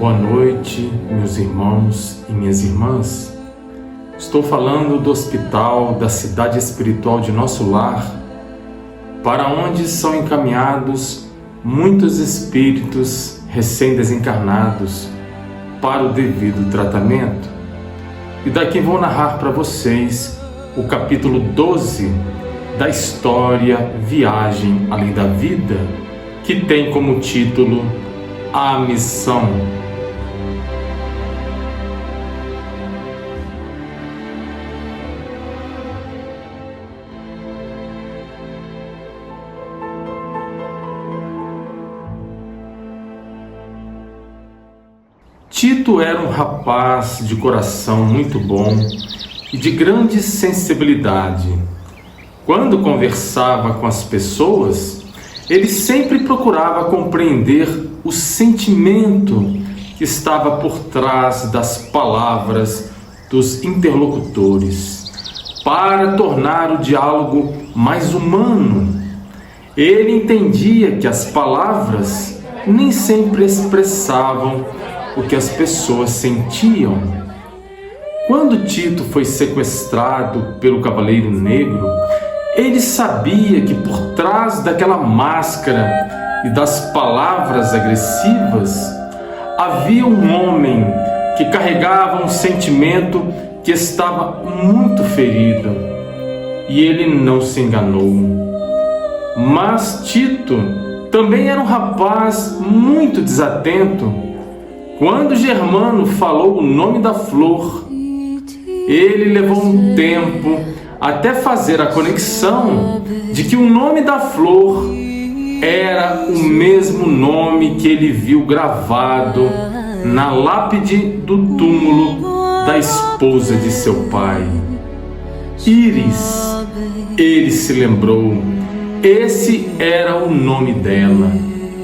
Boa noite, meus irmãos e minhas irmãs. Estou falando do hospital da cidade espiritual de nosso lar, para onde são encaminhados muitos espíritos recém-desencarnados para o devido tratamento. E daqui vou narrar para vocês o capítulo 12 da história Viagem Além da Vida, que tem como título A Missão. Tito era um rapaz de coração muito bom e de grande sensibilidade. Quando conversava com as pessoas, ele sempre procurava compreender o sentimento que estava por trás das palavras dos interlocutores, para tornar o diálogo mais humano. Ele entendia que as palavras nem sempre expressavam o que as pessoas sentiam. Quando Tito foi sequestrado pelo Cavaleiro Negro, ele sabia que por trás daquela máscara e das palavras agressivas havia um homem que carregava um sentimento que estava muito ferido, e ele não se enganou. Mas Tito também era um rapaz muito desatento. Quando Germano falou o nome da flor, ele levou um tempo até fazer a conexão de que o nome da flor era o mesmo nome que ele viu gravado na lápide do túmulo da esposa de seu pai. Íris, ele se lembrou. Esse era o nome dela,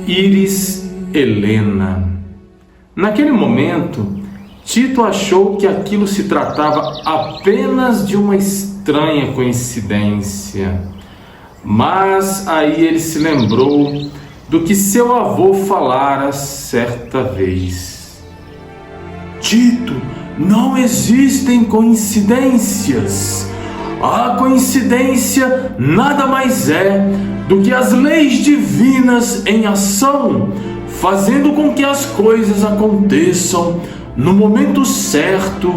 Íris Helena. Naquele momento, Tito achou que aquilo se tratava apenas de uma estranha coincidência. Mas aí ele se lembrou do que seu avô falara certa vez. Tito, não existem coincidências. A coincidência nada mais é do que as leis divinas em ação, fazendo com que as coisas aconteçam no momento certo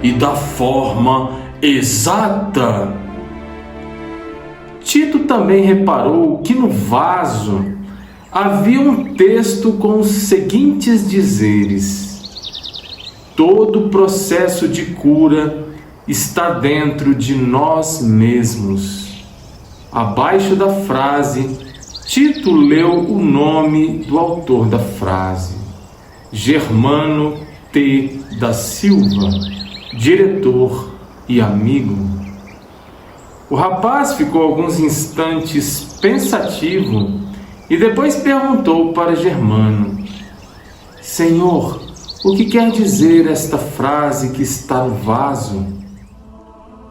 e da forma exata. Tito também reparou que no vaso havia um texto com os seguintes dizeres: todo processo de cura está dentro de nós mesmos. Abaixo da frase, Tito leu o nome do autor da frase: Germano T. da Silva, diretor e amigo. O rapaz ficou alguns instantes pensativo e depois perguntou para Germano: Senhor, o que quer dizer esta frase que está no vaso?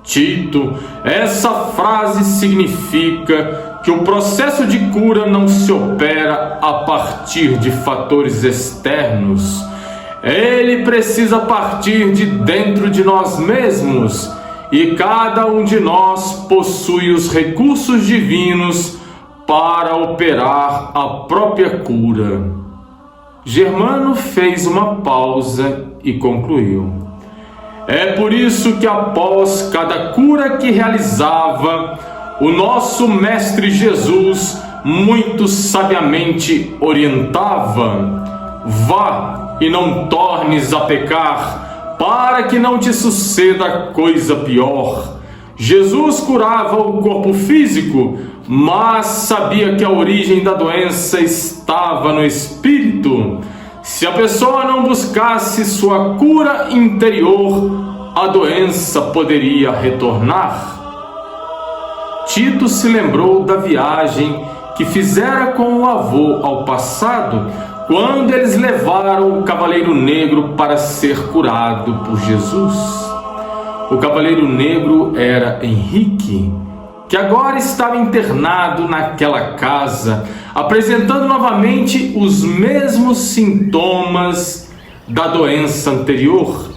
Tito, essa frase significa que o processo de cura não se opera a partir de fatores externos. Ele precisa partir de dentro de nós mesmos, e cada um de nós possui os recursos divinos para operar a própria cura. Germano fez uma pausa e concluiu: é por isso que após cada cura que realizava, o nosso Mestre Jesus muito sabiamente orientava: vá e não tornes a pecar, para que não te suceda coisa pior. Jesus curava o corpo físico, mas sabia que a origem da doença estava no espírito. Se a pessoa não buscasse sua cura interior, a doença poderia retornar. Tito se lembrou da viagem que fizera com o avô ao passado, quando eles levaram o Cavaleiro Negro para ser curado por Jesus. O Cavaleiro Negro era Henrique, que agora estava internado naquela casa, apresentando novamente os mesmos sintomas da doença anterior?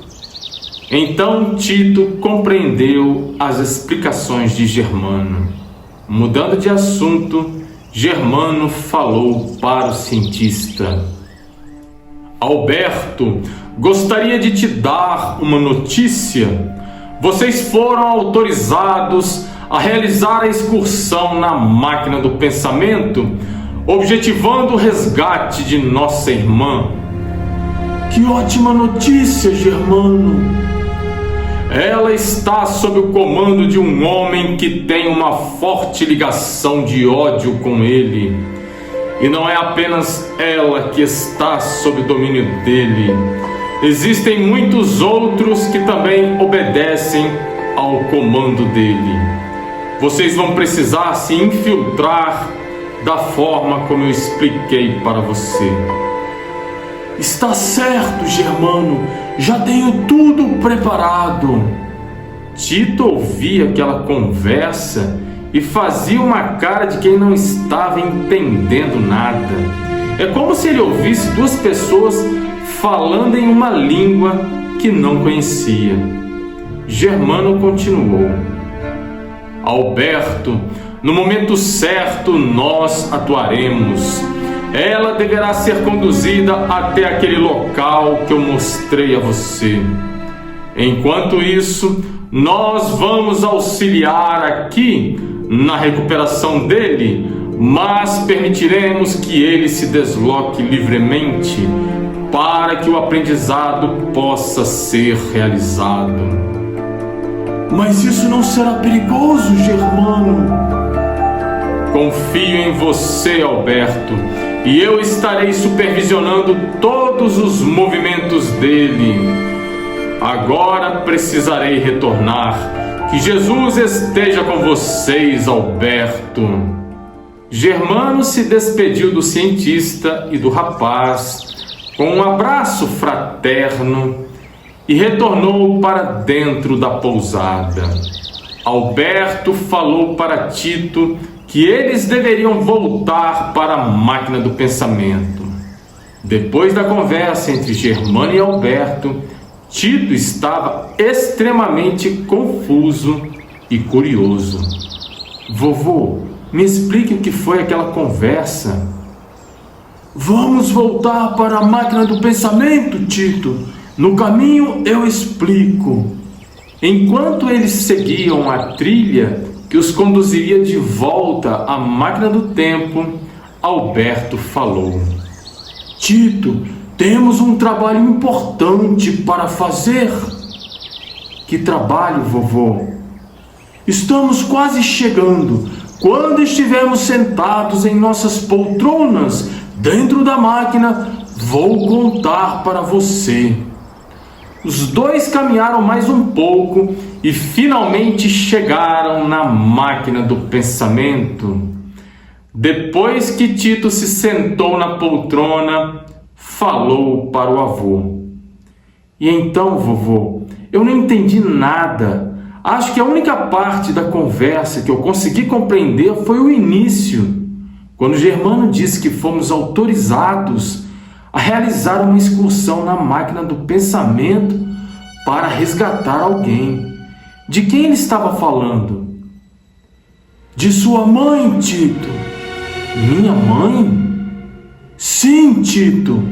Então Tito compreendeu as explicações de Germano. Mudando de assunto, Germano falou para o cientista: Alberto, gostaria de te dar uma notícia. Vocês foram autorizados a realizar a excursão na máquina do pensamento, objetivando o resgate de nossa irmã. Que ótima notícia, Germano! Ela está sob o comando de um homem que tem uma forte ligação de ódio com ele. E não é apenas ela que está sob o domínio dele. Existem muitos outros que também obedecem ao comando dele. Vocês vão precisar se infiltrar da forma como eu expliquei para você. Está certo, Germano. Já tenho tudo preparado. Tito ouvia aquela conversa e fazia uma cara de quem não estava entendendo nada. É como se ele ouvisse duas pessoas falando em uma língua que não conhecia. Germano continuou: Alberto, no momento certo nós atuaremos. Ela deverá ser conduzida até aquele local que eu mostrei a você. Enquanto isso, nós vamos auxiliar aqui na recuperação dele, mas permitiremos que ele se desloque livremente para que o aprendizado possa ser realizado. Mas isso não será perigoso, Germano? Confio em você, Alberto, e eu estarei supervisionando todos os movimentos dele. Agora precisarei retornar. Que Jesus esteja com vocês, Alberto. Germano se despediu do cientista e do rapaz com um abraço fraterno e retornou para dentro da pousada. Alberto falou para Tito que eles deveriam voltar para a máquina do pensamento. Depois da conversa entre Germano e Alberto, Tito estava extremamente confuso e curioso. Vovô, me explique o que foi aquela conversa. Vamos voltar para a máquina do pensamento, Tito. No caminho eu explico. Enquanto eles seguiam a trilha que os conduziria de volta à máquina do tempo, Alberto falou: Tito, temos um trabalho importante para fazer. Que trabalho, vovô? Estamos quase chegando. Quando estivermos sentados em nossas poltronas dentro da máquina, vou contar para você. Os dois caminharam mais um pouco e finalmente chegaram na máquina do pensamento. Depois que Tito se sentou na poltrona, falou para o avô: E então, vovô, eu não entendi nada. Acho que a única parte da conversa que eu consegui compreender foi o início, quando Germano disse que fomos autorizados a realizar uma excursão na máquina do pensamento para resgatar alguém. De quem ele estava falando? De sua mãe, Tito. Minha mãe? Sim, Tito.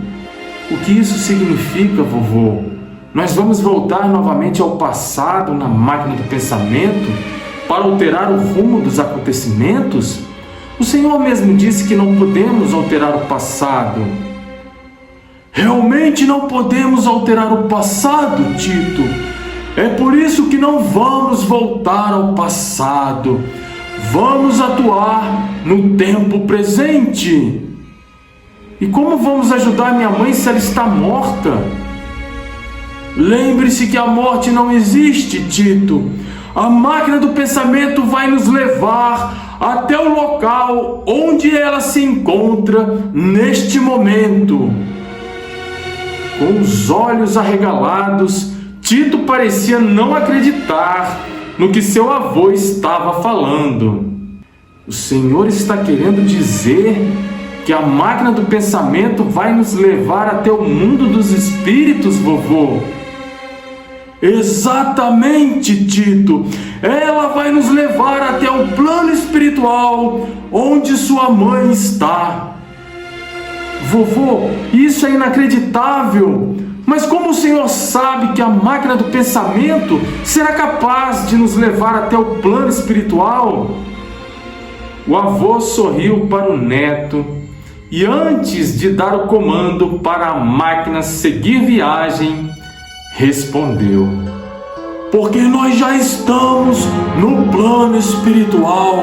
O que isso significa, vovô? Nós vamos voltar novamente ao passado na máquina do pensamento para alterar o rumo dos acontecimentos? O Senhor mesmo disse que não podemos alterar o passado. Realmente não podemos alterar o passado, Tito. É por isso que não vamos voltar ao passado. Vamos atuar no tempo presente. E como vamos ajudar minha mãe se ela está morta? Lembre-se que a morte não existe, Tito. A máquina do pensamento vai nos levar até o local onde ela se encontra neste momento. Com os olhos arregalados, Tito parecia não acreditar no que seu avô estava falando. O senhor está querendo dizer que a máquina do pensamento vai nos levar até o mundo dos espíritos, vovô? Exatamente, Tito. Ela vai nos levar até o plano espiritual, onde sua mãe está. Vovô, isso é inacreditável. Mas como o senhor sabe que a máquina do pensamento será capaz de nos levar até o plano espiritual? O avô sorriu para o neto e, antes de dar o comando para a máquina seguir viagem, respondeu: porque nós já estamos no plano espiritual.